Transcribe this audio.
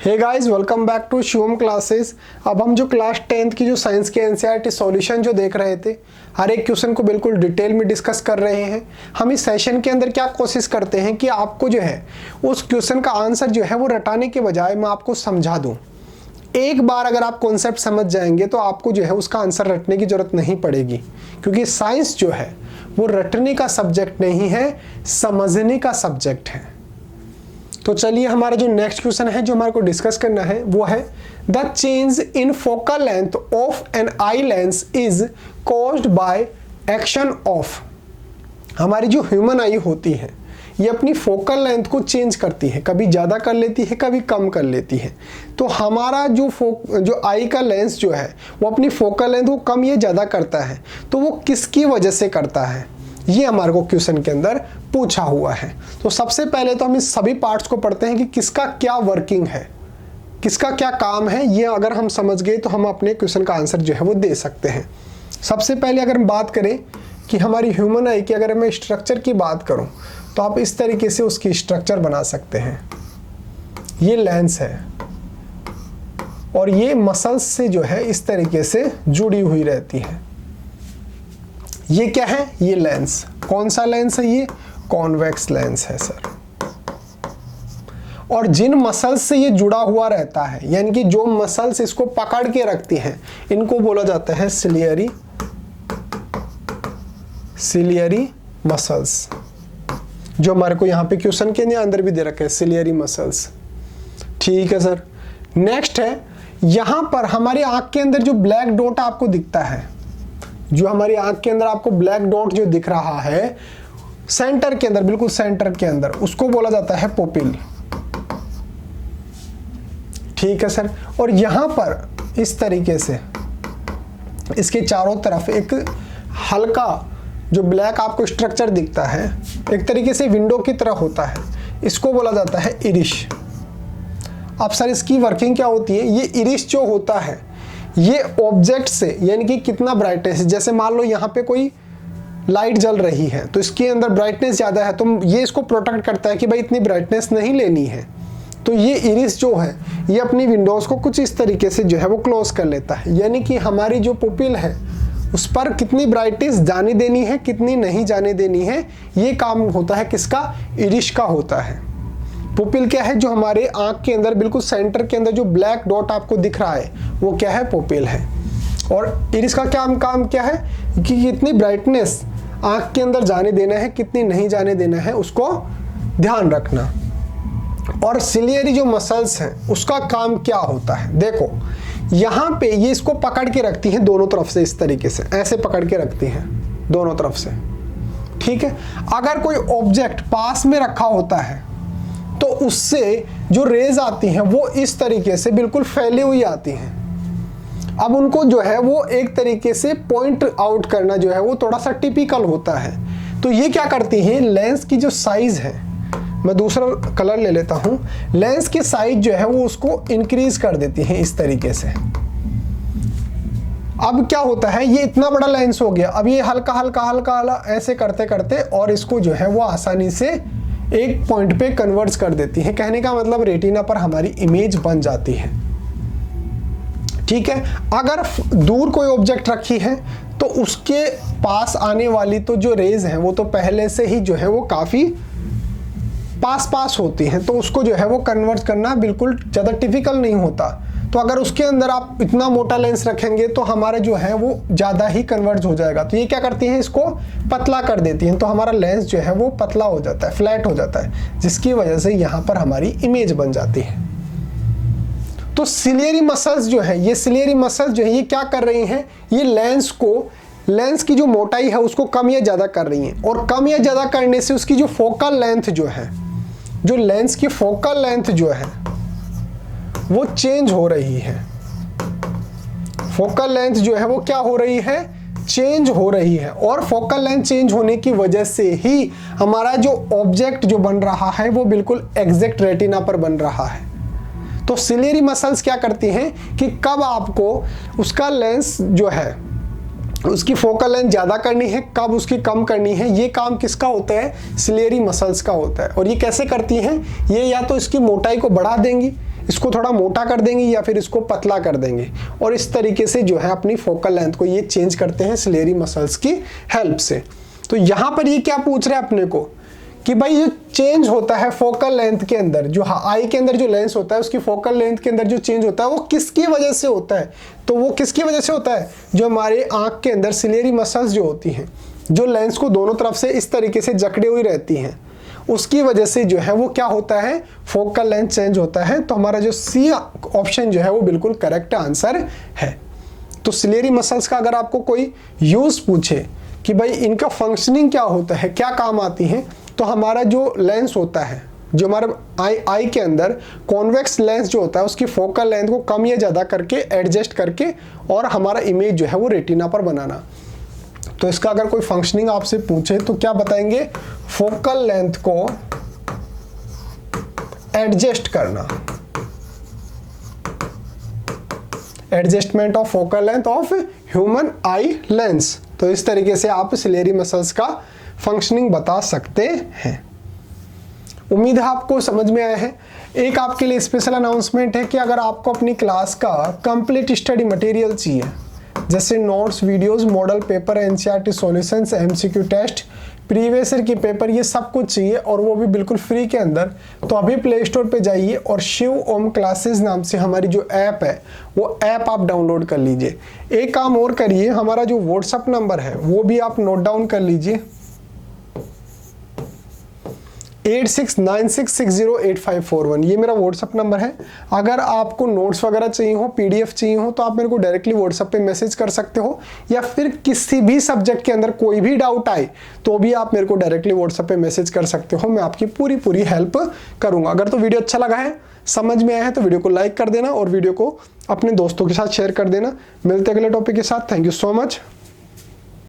Hey guys, welcome back to Shivam classes. अब हम जो क्लास 10th की जो साइंस के एनसीईआरटी सॉल्यूशन जो देख रहे थे, हर एक क्वेश्चन को बिल्कुल डिटेल में डिस्कस कर रहे हैं। हम इस सेशन के अंदर क्या कोशिश करते हैं कि आपको जो है उस क्वेश्चन का आंसर जो है वो रटाने के बजाय मैं आपको समझा दूं। एक बार अगर आप कॉन्सेप्ट समझ जाएंगे तो आपको जो है उसका आंसर रटने की जरूरत नहीं पड़ेगी, क्योंकि साइंस जो है वो रटने का सब्जेक्ट नहीं है, समझने का सब्जेक्ट है। तो चलिए, हमारा जो नेक्स्ट क्वेश्चन है जो हमारे को डिस्कस करना है वो है the change in focal length of an eye lens is caused by action of. हमारी जो ह्यूमन आई होती है ये अपनी फोकल लेंथ को चेंज करती है, कभी ज़्यादा कर लेती है, कभी कम कर लेती है। तो हमारा जो आई का लेंस जो है वो अपनी फोकल लेंथ को कम या ज़्यादा करता है, तो वो किसकी वजह से करता है, ये हमारे को क्वेश्चन के अंदर पूछा हुआ है। तो सबसे पहले तो हम इस सभी पार्ट्स को पढ़ते हैं कि किसका क्या वर्किंग है, किसका क्या काम है। ये अगर हम समझ गए तो हम अपने क्वेश्चन का आंसर जो है वो दे सकते हैं। सबसे पहले अगर हम बात करें कि हमारी ह्यूमन आई की, अगर मैं स्ट्रक्चर की बात करूं तो आप इस तरीके से उसकी स्ट्रक्चर बना सकते हैं। ये लेंस है और ये मसल्स से जो है इस तरीके से जुड़ी हुई रहती है। ये क्या है? ये लेंस। कौन सा लेंस है? ये कॉन्वेक्स लेंस है सर। और जिन मसल्स से ये जुड़ा हुआ रहता है, यानी कि जो मसल्स इसको पकड़ के रखती हैं, इनको बोला जाता है सिलियरी मसल्स, जो हमारे को यहाँ पे क्वेश्चन के अंदर भी दे रखे हैं, सिलियरी मसल्स। ठीक है सर। नेक्स्ट है, यहाँ पर हमारी आंख के अंदर जो ब्लैक डॉट आपको दिखता है, जो हमारी आंख के अंदर आपको ब्लैक डॉट जो दिख रहा है सेंटर के अंदर, बिल्कुल सेंटर के अंदर, उसको बोला जाता है पुपिल। ठीक है सर। और यहां पर इस तरीके से इसके चारों तरफ एक हल्का जो ब्लैक आपको स्ट्रक्चर दिखता है, एक तरीके से विंडो की तरह होता है, इसको बोला जाता है इरिश। अब सर इसकी वर्किंग क्या होती है? ये इरिश जो होता है ये ऑब्जेक्ट से, यानी कि कितना ब्राइटनेस, जैसे मान लो यहाँ पे कोई लाइट जल रही है तो इसके अंदर ब्राइटनेस ज़्यादा है, तो ये इसको प्रोटेक्ट करता है कि भाई इतनी ब्राइटनेस नहीं लेनी है। तो ये इरिस जो है ये अपनी विंडोज़ को कुछ इस तरीके से जो है वो क्लोज कर लेता है, यानी कि हमारी जो पुपिल है उस पर कितनी ब्राइटनेस जाने देनी है, कितनी नहीं जाने देनी है, ये काम होता है किसका? इरिश का होता है। पुपिल क्या है? जो हमारे आंख के अंदर बिल्कुल सेंटर के अंदर जो ब्लैक डॉट आपको दिख रहा है वो क्या है? पुपिल है। और इरिस का क्या काम क्या है कि कितनी ब्राइटनेस आंख के अंदर जाने देना है, कितनी नहीं जाने देना है, उसको ध्यान रखना। और सिलियरी जो मसल्स हैं उसका काम क्या होता है? देखो यहाँ पे ये इसको पकड़ के रखती हैं दोनों तरफ से, इस तरीके से ऐसे पकड़ के रखती हैं दोनों तरफ से। ठीक है। अगर कोई ऑब्जेक्ट पास में रखा होता है तो उससे जो रेज आती हैं वो इस तरीके से बिल्कुल फैली हुई आती हैं। अब उनको जो है वो एक तरीके से पॉइंट आउट करना जो है वो थोड़ा सा टिपिकल होता है। तो ये क्या करती है? लेंस की जो साइज है, मैं दूसरा कलर ले लेता हूं, लेंस की साइज जो है वो उसको इंक्रीज कर देती है इस तरीके से। अब क्या होता है, ये इतना बड़ा लेंस हो गया, अब ये हल्का हल्का हल्का हल्का ऐसे करते करते और इसको जो है वो आसानी से एक पॉइंट पे कन्वर्ट कर देती है। कहने का मतलब रेटिना पर हमारी इमेज बन जाती है। ठीक है। अगर दूर कोई ऑब्जेक्ट रखी है तो उसके पास आने वाली तो जो रेज हैं वो तो पहले से ही जो है वो काफ़ी पास होती हैं, तो उसको जो है वो कन्वर्ट करना बिल्कुल ज़्यादा टिपिकल नहीं होता। तो अगर उसके अंदर आप इतना मोटा लेंस रखेंगे तो हमारा जो है वो ज़्यादा ही कन्वर्ट हो जाएगा। तो ये क्या करती हैं? इसको पतला कर देती हैं, तो हमारा लेंस जो है वो पतला हो जाता है, फ्लैट हो जाता है, जिसकी वजह से यहाँ पर हमारी इमेज बन जाती है। तो सिलियरी मसल्स जो है, ये सिलियरी मसल्स जो है ये क्या कर रही हैं? ये लेंस की जो मोटाई है उसको कम या ज़्यादा कर रही हैं, और कम या ज़्यादा करने से उसकी जो फोकल लेंथ जो है, जो लेंस की फोकल लेंथ जो है वो चेंज हो रही है। फोकल लेंथ जो है वो क्या हो रही है? चेंज हो रही है। और फोकल लेंथ चेंज होने की वजह से ही हमारा जो ऑब्जेक्ट जो बन रहा है वो बिल्कुल एग्जैक्ट रेटिना पर बन रहा है। तो सिलियरी मसल्स क्या करती हैं कि कब आपको उसका लेंस जो है उसकी फोकल लेंथ ज़्यादा करनी है, कब उसकी कम करनी है, ये काम किसका होता है? सिलियरी मसल्स का होता है। और ये कैसे करती हैं? ये या तो इसकी मोटाई को बढ़ा देंगी इसको थोड़ा मोटा कर देंगे या फिर इसको पतला कर देंगे, और इस तरीके से जो है अपनी फोकल लेंथ को ये चेंज करते हैं सिलेरी मसल्स की हेल्प से। तो यहाँ पर ये क्या पूछ रहे हैं अपने को कि भाई जो चेंज होता है फोकल लेंथ के अंदर, जो आई के अंदर जो लेंस होता है उसकी फोकल लेंथ के अंदर जो चेंज होता है वो किसकी वजह से होता है? तो वो किसकी वजह से होता है? जो हमारे आंख के अंदर सिलेरी मसल्स जो होती हैं, जो लेंस को दोनों तरफ से इस तरीके से जकड़े हुई रहती हैं, उसकी वजह से जो है वो क्या होता है, फोकल लेंथ चेंज होता है। तो हमारा जो सी ऑप्शन जो है वो बिल्कुल करेक्ट आंसर है। तो सिलेरी मसल्स का अगर आपको कोई यूज पूछे कि भाई इनका फंक्शनिंग क्या होता है, क्या काम आती हैं, तो हमारा जो लेंस होता है, जो हमारे आई के अंदर कॉन्वेक्स लेंस जो होता है उसकी फोकल लेंथ को कम या ज़्यादा करके एडजस्ट करके और हमारा इमेज जो है वो रेटिना पर बनाना। तो इसका अगर कोई फंक्शनिंग आपसे पूछे तो क्या बताएंगे? फोकल लेंथ को एडजस्ट करना, adjustment of focal length of human eye lens. तो इस तरीके से आप सिलेरी मसल्स का फंक्शनिंग बता सकते हैं। उम्मीद है आपको समझ में आया है। एक आपके लिए स्पेशल अनाउंसमेंट है कि अगर आपको अपनी क्लास का कंप्लीट स्टडी मटेरियल चाहिए, जैसे notes, videos, model paper, NCERT solutions, MCQ test, previous year की पेपर, ये सब कुछ चाहिए और वो भी बिल्कुल फ्री के अंदर, तो अभी प्ले स्टोर पे जाइए और शिव ओम क्लासेस नाम से हमारी जो ऐप है वो ऐप आप डाउनलोड कर लीजिए। एक काम और करिए, हमारा जो व्हाट्सअप नंबर है वो भी आप नोट डाउन कर लीजिए, 8696608541, ये मेरा व्हाट्सअप नंबर है। अगर आपको नोट्स वगैरह चाहिए हो, पीडीएफ चाहिए हो, तो आप मेरे को डायरेक्टली व्हाट्सएप पे मैसेज कर सकते हो, या फिर किसी भी सब्जेक्ट के अंदर कोई भी डाउट आए तो भी आप मेरे को डायरेक्टली व्हाट्सएप पे मैसेज कर सकते हो। मैं आपकी पूरी हेल्प करूंगा। अगर तो वीडियो अच्छा लगा है, समझ में आया है, तो वीडियो को लाइक कर देना और वीडियो को अपने दोस्तों के साथ शेयर कर देना। मिलते हैं अगले टॉपिक के साथ। Thank you so much.